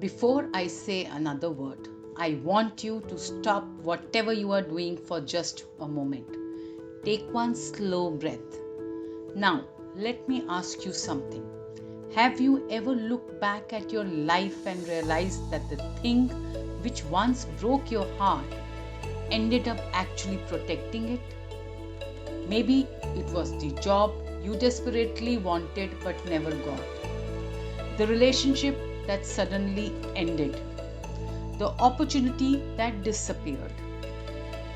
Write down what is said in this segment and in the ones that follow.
Before I say another word, I want you to stop whatever you are doing for just a moment. Take one slow breath. Now, let me ask you something. Have you ever looked back at your life and realized that the thing which once broke your heart ended up actually protecting it? Maybe it was the job you desperately wanted but never got, the relationship that suddenly ended, the opportunity that disappeared,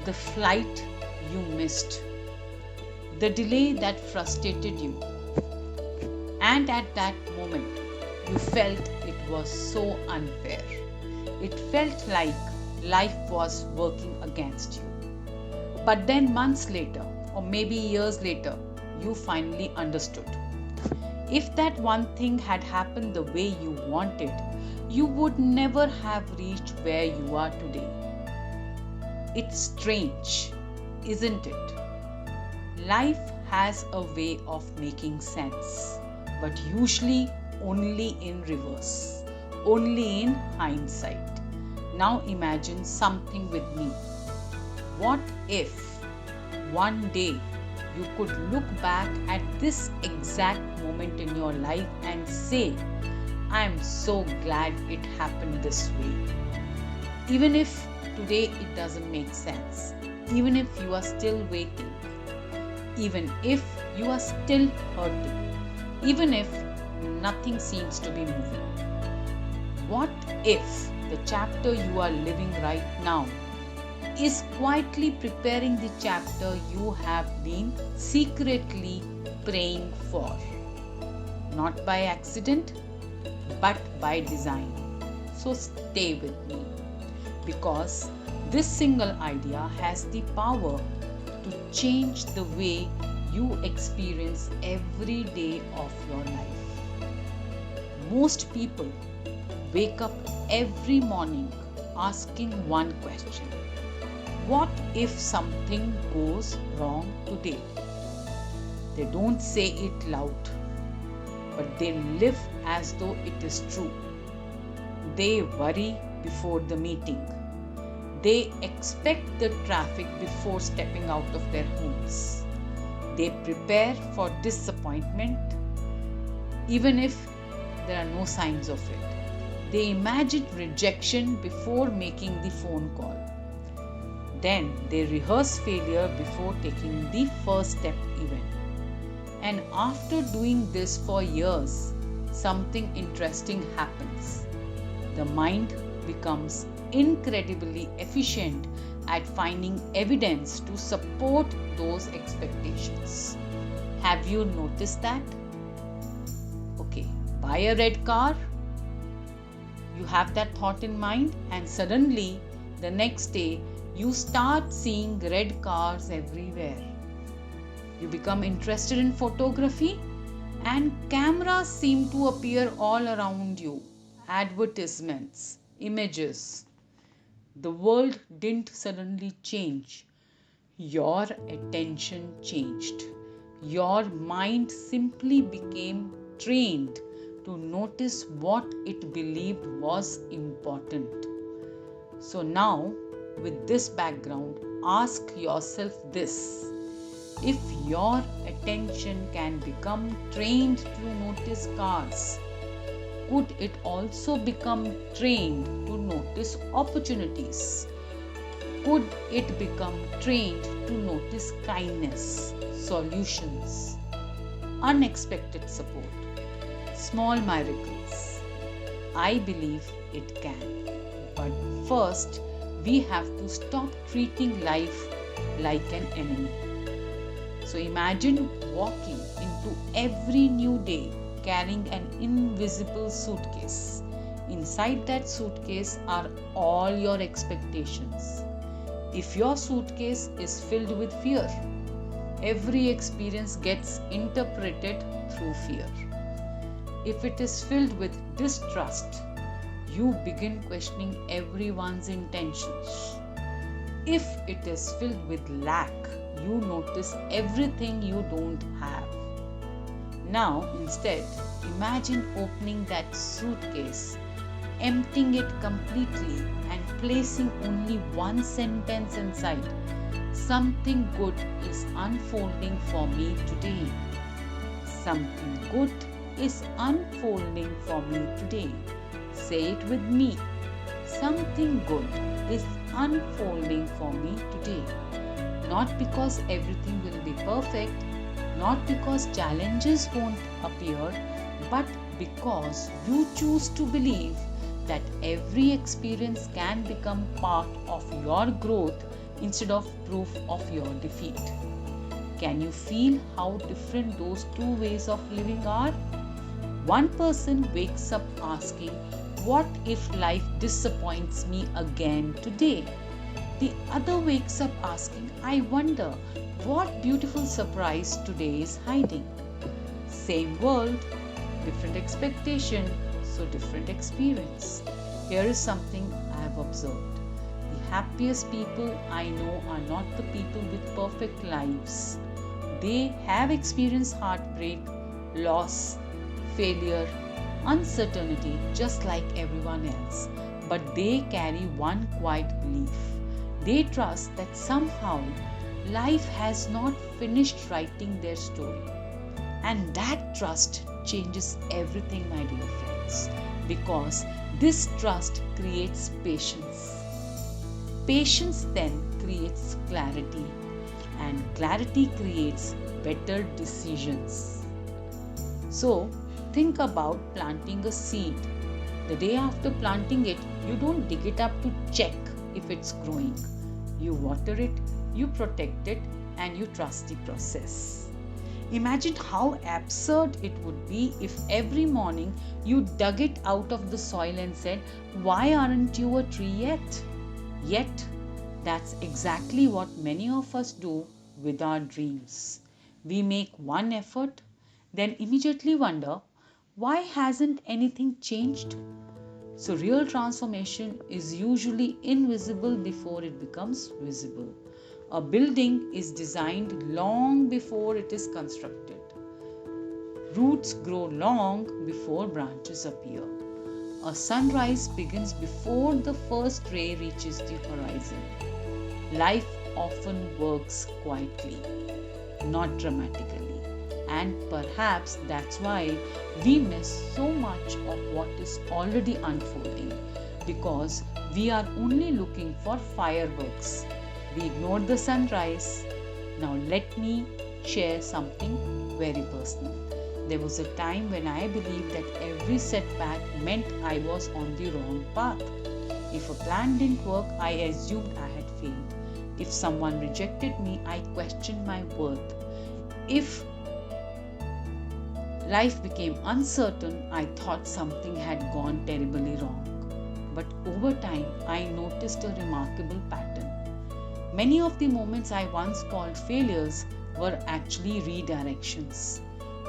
the flight you missed, the delay that frustrated you. And at that moment, you felt it was so unfair. It felt like life was working against you. But then months later, or maybe years later, you finally understood. If that one thing had happened the way you wanted, you would never have reached where you are today. It's strange, isn't it? Life has a way of making sense, but usually only in reverse, only in hindsight. Now imagine something with me. What if one day you could look back at this exact moment in your life and say, I am so glad it happened this way. Even if today it doesn't make sense, even if you are still waiting, even if you are still hurting, even if nothing seems to be moving. What if the chapter you are living right now is quietly preparing the chapter you have been secretly praying for? Not by accident, but by design. So stay with me, because this single idea has the power to change the way you experience every day of your life. Most people wake up every morning asking one question: what if something goes wrong today? They don't say it loud, but they live as though it is true. They worry before the meeting. They expect the traffic before stepping out of their homes. They prepare for disappointment even if there are no signs of it. They imagine rejection before making the phone call. Then they rehearse failure before taking the first step even. And after doing this for years, something interesting happens. The mind becomes incredibly efficient at finding evidence to support those expectations. Have you noticed that? Okay, buy a red car. You have that thought in mind, and suddenly the next day you start seeing red cars everywhere. You become interested in photography, and cameras seem to appear all around you. Advertisements, images. The world didn't suddenly change. Your attention changed. Your mind simply became trained to notice what it believed was important. So now, with this background, ask yourself this: if your attention can become trained to notice cars, could it also become trained to notice opportunities? Could it become trained to notice kindness, solutions, unexpected support, small miracles? I believe it can. But first, we have to stop treating life like an enemy. So imagine walking into every new day carrying an invisible suitcase. Inside that suitcase are all your expectations. If your suitcase is filled with fear, every experience gets interpreted through fear. If it is filled with distrust, you begin questioning everyone's intentions. If it is filled with lack, you notice everything you don't have. Now, instead, imagine opening that suitcase emptying it completely and placing only one sentence inside. Something good is unfolding for me today. Something good is unfolding for me today. Say it with me. Something good is unfolding for me today. Not because everything will be perfect, not because challenges won't appear, but because you choose to believe that every experience can become part of your growth instead of proof of your defeat. Can you feel how different those two ways of living are? One person wakes up asking, "What if life disappoints me again today?" The other wakes up asking, "I wonder what beautiful surprise today is hiding." Same world, different expectation, so different experience. Here is something I have observed. The happiest people I know are not the people with perfect lives. They have experienced heartbreak, loss, failure, uncertainty just like everyone else. But they carry one quiet belief. They trust that somehow life has not finished writing their story. And that trust changes everything, my dear friends, because this trust creates patience. Patience then creates clarity, and clarity creates better decisions. So, think about planting a seed. The day after planting it, you don't dig it up to check if it's growing. You water it, you protect it, and you trust the process. Imagine how absurd it would be if every morning you dug it out of the soil and said, "Why aren't you a tree yet?" Yet, that's exactly what many of us do with our dreams. We make one effort, then immediately wonder, why hasn't anything changed? So, real transformation is usually invisible before it becomes visible. A building is designed long before it is constructed. Roots grow long before branches appear. A sunrise begins before the first ray reaches the horizon. Life often works quietly, not dramatically. And perhaps that's why we miss so much of what is already unfolding, because we are only looking for fireworks. We ignore the sunrise. Now let me share something very personal. There was a time when I believed that every setback meant I was on the wrong path. If a plan didn't work, I assumed I had failed. If someone rejected me, I questioned my worth. If life became uncertain, I thought something had gone terribly wrong. But over time, I noticed a remarkable pattern. Many of the moments I once called failures were actually redirections.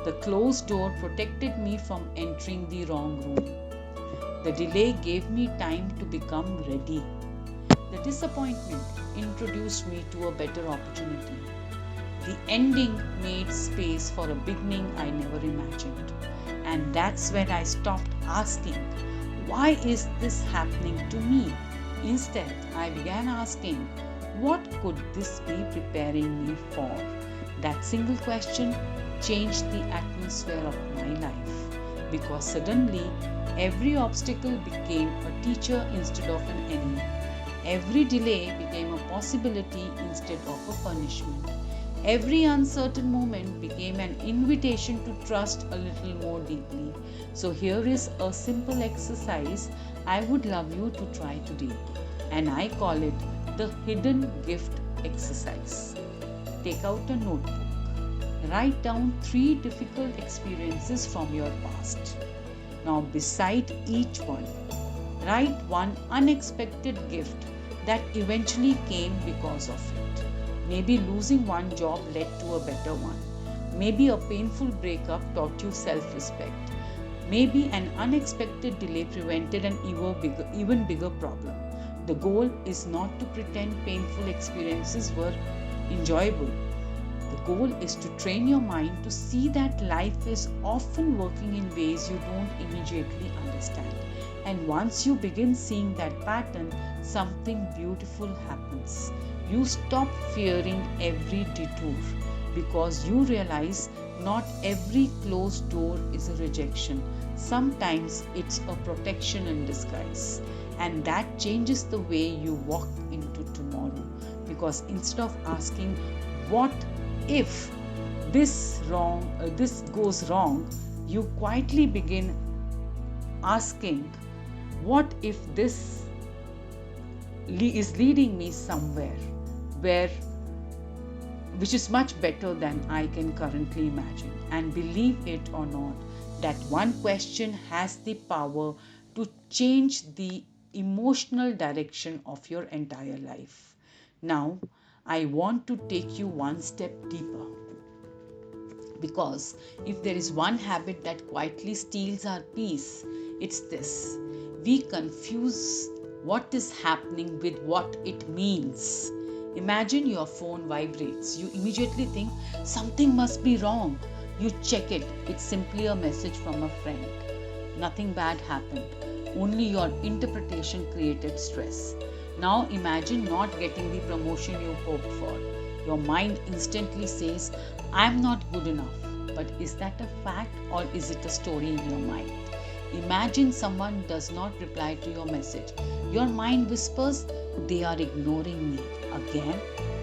The closed door protected me from entering the wrong room. The delay gave me time to become ready. The disappointment introduced me to a better opportunity. The ending made space for a beginning I never imagined. And that's when I stopped asking, "Why is this happening to me?" Instead, I began asking, "What could this be preparing me for?" That single question changed the atmosphere of my life, because suddenly every obstacle became a teacher instead of an enemy. Every delay became a possibility instead of a punishment. Every uncertain moment became an invitation to trust a little more deeply. So here is a simple exercise I would love you to try today, and I call it the hidden gift exercise. Take out a notebook. Write down 3 difficult experiences from your past. Now, beside each one, write one unexpected gift that eventually came because of it. Maybe losing one job led to a better one. Maybe a painful breakup taught you self-respect. Maybe an unexpected delay prevented an even bigger problem. The goal is not to pretend painful experiences were enjoyable. The goal is to train your mind to see that life is often working in ways you don't immediately understand. And once you begin seeing that pattern, something beautiful happens. You stop fearing every detour because you realize not every closed door is a rejection. Sometimes it's a protection in disguise. And that changes the way you walk into tomorrow. Because instead of asking, what if this goes wrong, you quietly begin asking, what if this is leading me somewhere where which is much better than I can currently imagine? And believe it or not, that one question has the power to change the emotional direction of your entire life. Now, I want to take you one step deeper. Because if there is one habit that quietly steals our peace, it's this. We confuse what is happening with what it means. Imagine your phone vibrates. You immediately think something must be wrong. You check it. It's simply a message from a friend. Nothing bad happened. Only your interpretation created stress. Now imagine not getting the promotion you hoped for. Your mind instantly says, I'm not good enough. But is that a fact or is it a story in your mind? Imagine someone does not reply to your message. Your mind whispers, they are ignoring me again.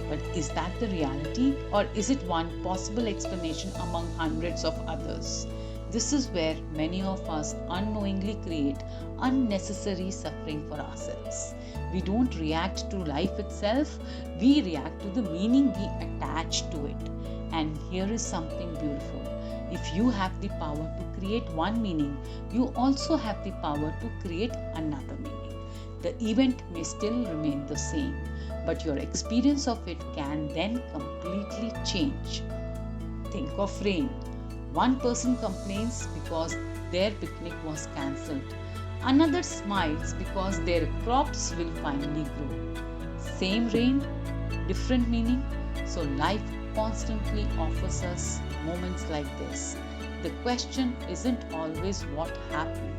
But is that the reality or is it one possible explanation among hundreds of others? This is where many of us unknowingly create unnecessary suffering for ourselves. We don't react to life itself, we react to the meaning we attach to it. And here is something beautiful. If you have the power to create one meaning, you also have the power to create another meaning. The event may still remain the same, but your experience of it can then completely change. Think of rain. One person complains because their picnic was cancelled. Another smiles because their crops will finally grow. Same rain, different meaning. So life constantly offers us moments like this. The question isn't always what happened.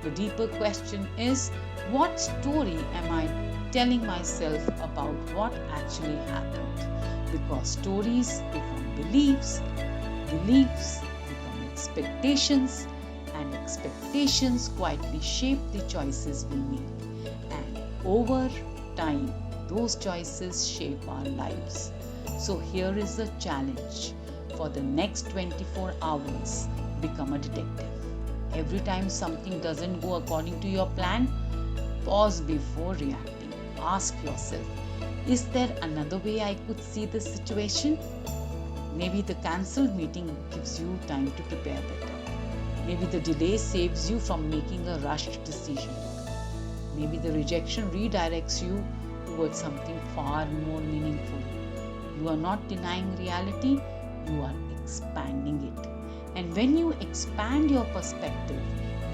The deeper question is, what story am I telling myself about what actually happened? Because stories become beliefs, beliefs become expectations, and expectations quietly shape the choices we make. And over time, those choices shape our lives. So here is a challenge. For the next 24 hours, become a detective. Every time something doesn't go according to your plan, pause before reacting. Ask yourself, is there another way I could see this situation? Maybe the cancelled meeting gives you time to prepare better. Maybe the delay saves you from making a rushed decision. Maybe the rejection redirects you towards something far more meaningful. You are not denying reality, you are expanding it. And when you expand your perspective,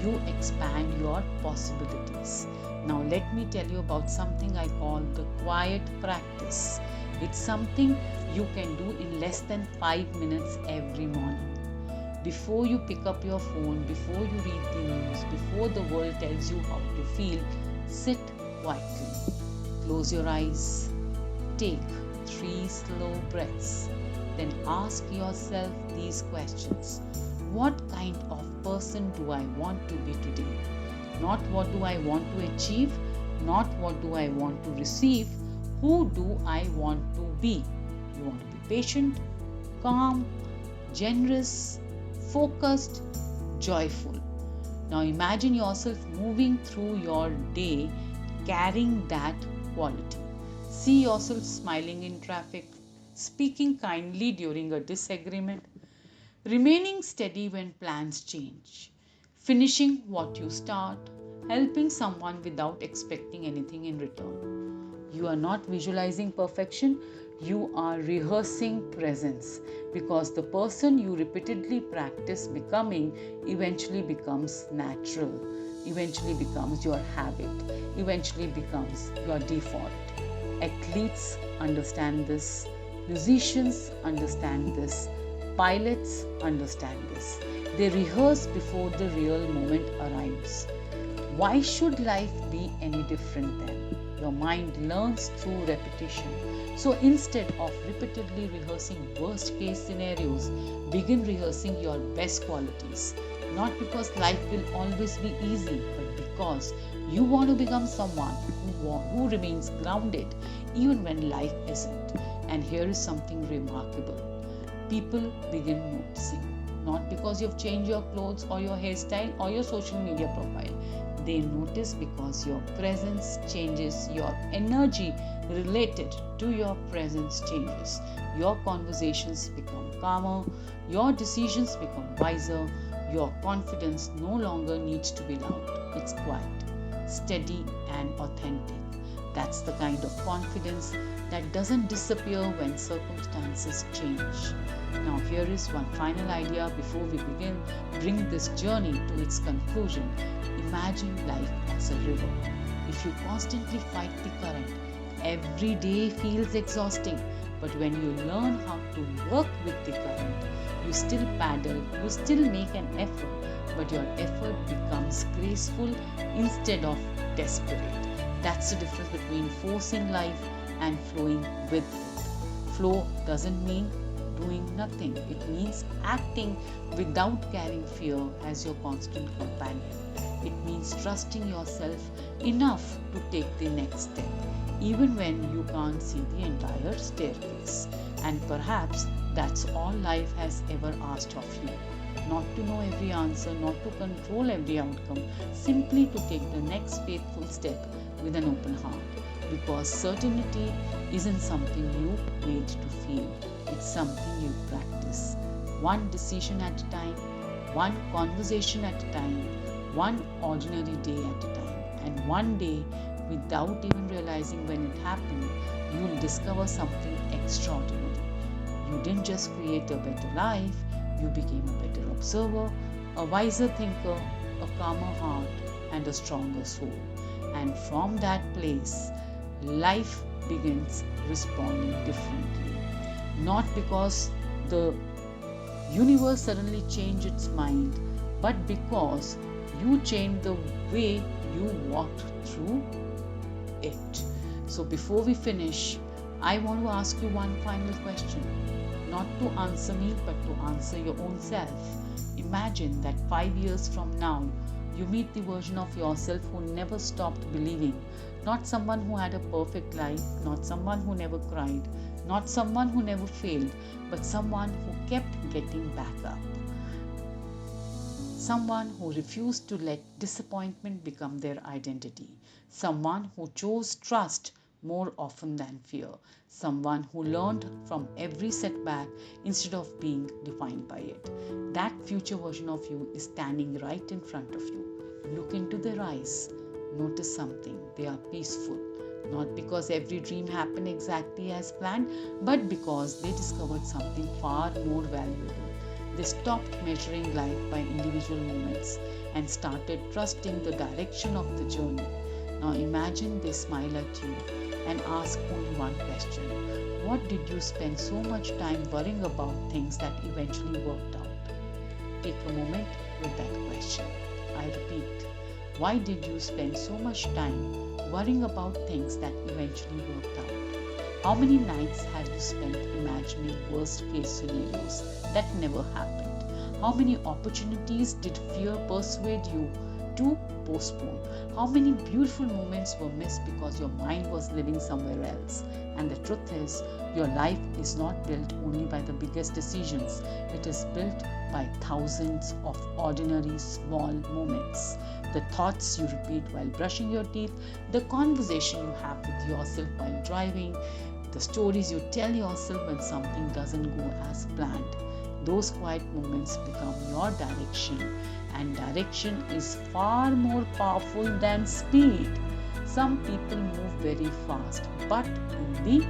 you expand your possibilities. Now, let me tell you about something I call the quiet practice. It's something you can do in less than 5 minutes every morning. Before you pick up your phone, before you read the news, before the world tells you how to feel, sit quietly. Close your eyes. Take 3 slow breaths. Then ask yourself these questions. What kind of person do I want to be today? Not what do I want to achieve, not what do I want to receive. Who do I want to be? You want to be patient, calm, generous, focused, joyful. Now imagine yourself moving through your day carrying that quality. See yourself smiling in traffic, speaking kindly during a disagreement, remaining steady when plans change, finishing what you start, helping someone without expecting anything in return. You are not visualizing perfection, you are rehearsing presence, because the person you repeatedly practice becoming eventually becomes natural, eventually becomes your habit, eventually becomes your default. Athletes understand this, musicians understand this, pilots understand this. They rehearse before the real moment arrives. Why should life be any different then? Your mind learns through repetition. So instead of repeatedly rehearsing worst case scenarios, begin rehearsing your best qualities. Not because life will always be easy, but because you want to become someone who remains grounded even when life isn't. And here is something remarkable. People begin noticing, not because you've changed your clothes or your hairstyle or your social media profile. They notice because your presence changes, your energy related to your presence changes. Your conversations become calmer, your decisions become wiser, your confidence no longer needs to be loud. It's quiet, steady, and authentic. That's the kind of confidence that doesn't disappear when circumstances change. Now, here is one final idea before we bring this journey to its conclusion. Imagine life as a river. If you constantly fight the current, every day feels exhausting. But when you learn how to work with the current, you still paddle, you still make an effort, but your effort becomes graceful instead of desperate. That's the difference between forcing life and flowing with it. Flow doesn't mean doing nothing. It means acting without carrying fear as your constant companion. It means trusting yourself enough to take the next step, even when you can't see the entire staircase. And perhaps that's all life has ever asked of you. Not to know every answer, not to control every outcome, simply to take the next faithful step with an open heart. Because certainty isn't something you wait to feel, it's something you practice. One decision at a time, one conversation at a time, one ordinary day at a time. And one day, without even realizing when it happened, you'll discover something extraordinary. You didn't just create a better life, you became a better observer, a wiser thinker, a calmer heart, and a stronger soul. And from that place, life begins responding differently. Not because the universe suddenly changed its mind, but because you changed the way you walked through it. So before we finish, I want to ask you one final question. Not to answer me, but to answer your own self. Imagine that 5 years from now, you meet the version of yourself who never stopped believing. Not someone who had a perfect life, not someone who never cried, not someone who never failed, but someone who kept getting back up. Someone who refused to let disappointment become their identity. Someone who chose trust more often than fear. Someone who learned from every setback instead of being defined by it. That future version of you is standing right in front of you. Look into their eyes. Notice something. They are peaceful. Not because every dream happened exactly as planned, but because they discovered something far more valuable. They stopped measuring life by individual moments and started trusting the direction of the journey. Now imagine they smile at you and ask only one question. What did you spend so much time worrying about things that eventually worked out? Take a moment with that question. I repeat, why did you spend so much time worrying about things that eventually worked out? How many nights have you spent imagining worst case scenarios that never happened? How many opportunities did fear persuade you to postpone? How many beautiful moments were missed because your mind was living somewhere else? And the truth is, your life is not built only by the biggest decisions. It is built by thousands of ordinary small moments. The thoughts you repeat while brushing your teeth, the conversation you have with yourself while driving, the stories you tell yourself when something doesn't go as planned. Those quiet moments become your direction, and direction is far more powerful than speed. Some people move very fast, but in the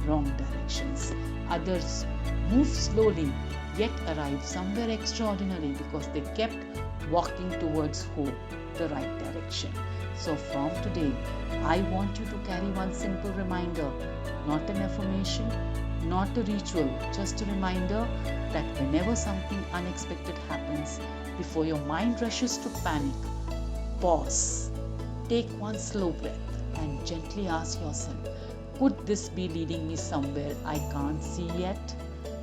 wrong directions. Others move slowly, yet arrive somewhere extraordinary because they kept walking towards hope, the right direction. So from today, I want you to carry one simple reminder, not an affirmation, not a ritual, just a reminder that whenever something unexpected happens, before your mind rushes to panic, pause, Take one slow breath and gently ask yourself, could this be leading me somewhere I can't see yet?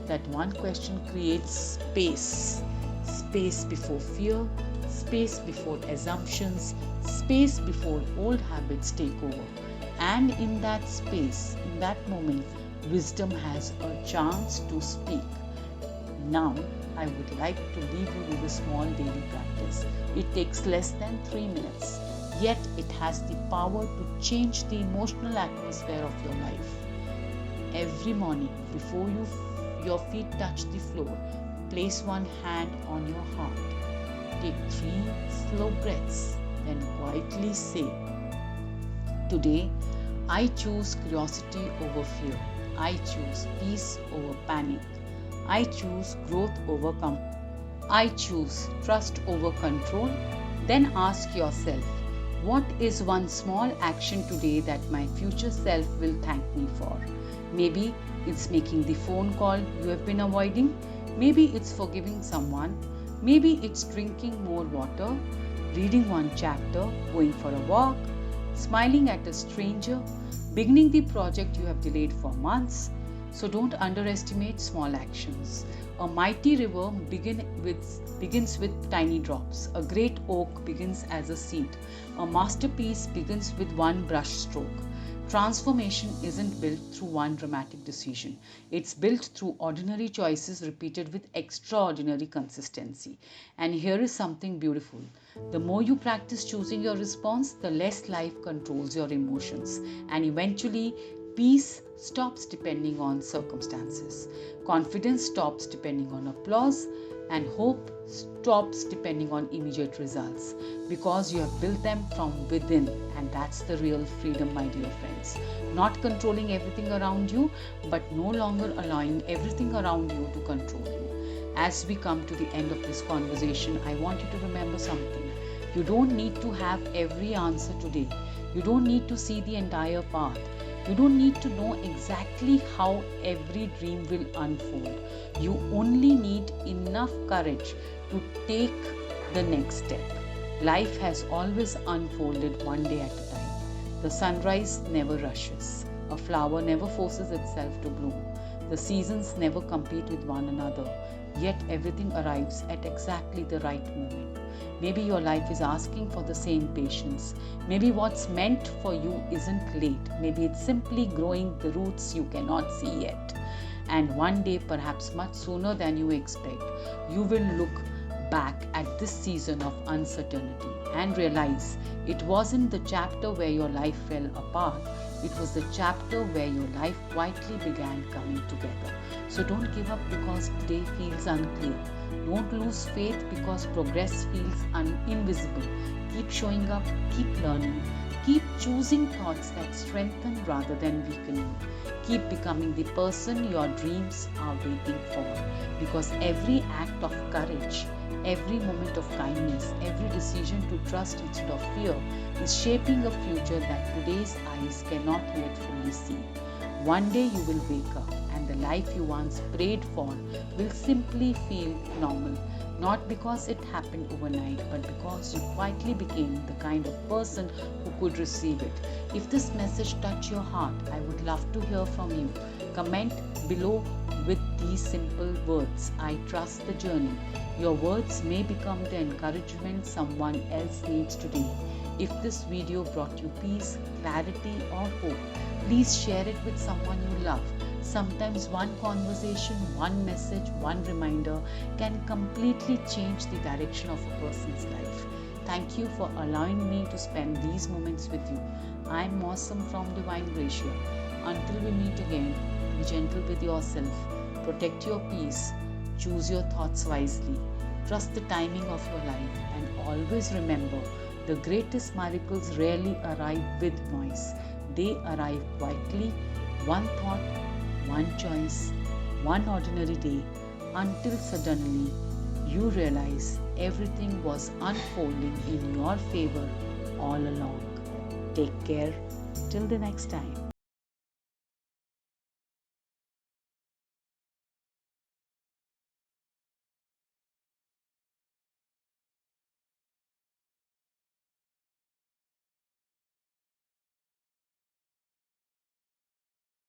That one question creates space. Space before fear, space before assumptions, space before old habits take over. And in that space, in that moment, wisdom has a chance to speak. Now, I would like to leave you with a small daily practice. It takes less than 3 minutes, yet it has the power to change the emotional atmosphere of your life. Every morning, before your feet touch the floor, place one hand on your heart. Take 3 slow breaths, then quietly say, today, I choose curiosity over fear. I choose peace over panic. I choose growth over comfort. I choose trust over control. Then ask yourself, what is one small action today that my future self will thank me for? Maybe it's making the phone call you have been avoiding. Maybe it's forgiving someone. Maybe it's drinking more water, reading one chapter, going for a walk, smiling at a stranger, beginning the project you have delayed for months. So don't underestimate small actions. A mighty river begins with tiny drops. A great oak begins as a seed. A masterpiece begins with one brush stroke. Transformation isn't built through one dramatic decision. It's built through ordinary choices repeated with extraordinary consistency. And here is something beautiful. The more you practice choosing your response, the less life controls your emotions. And eventually, peace stops depending on circumstances. Confidence stops depending on applause. And hope stops depending on immediate results, because you have built them from within. And that's the real freedom, my dear friends. Not controlling everything around you, but no longer allowing everything around you to control you. As we come to the end of this conversation, I want you to remember something. You don't need to have every answer today. You don't need to see the entire path. You don't need to know exactly how every dream will unfold. You only need enough courage to take the next step. Life has always unfolded one day at a time. The sunrise never rushes. A flower never forces itself to bloom. The seasons never compete with one another. Yet everything arrives at exactly the right moment. Maybe your life is asking for the same patience. Maybe what's meant for you isn't late. Maybe it's simply growing the roots you cannot see yet. And one day, perhaps much sooner than you expect, you will look back at this season of uncertainty and realize it wasn't the chapter where your life fell apart. It was the chapter where your life quietly began coming together. So don't give up because today feels unclear. Don't lose faith because progress feels invisible. Keep showing up, keep learning, keep choosing thoughts that strengthen rather than weaken you. Keep becoming the person your dreams are waiting for, because every act of courage, every moment of kindness, every decision to trust instead of fear is shaping a future that today's eyes cannot yet fully see. One day you will wake up and the life you once prayed for will simply feel normal. Not because it happened overnight, but because you quietly became the kind of person who could receive it. If this message touched your heart, I would love to hear from you. Comment below with these simple words: I trust the journey. Your words may become the encouragement someone else needs today. If this video brought you peace, clarity, or hope, please share it with someone you love. Sometimes one conversation, one message, one reminder can completely change the direction of a person's life. Thank you for allowing me to spend these moments with you. I'm Awesome from Divine Ratio. Until we meet again, be gentle with yourself, protect your peace, choose your thoughts wisely, trust the timing of your life, and always remember, the greatest miracles rarely arrive with noise. They arrive quietly, one thought, one choice, one ordinary day, until suddenly you realize everything was unfolding in your favor all along. Take care till the next time.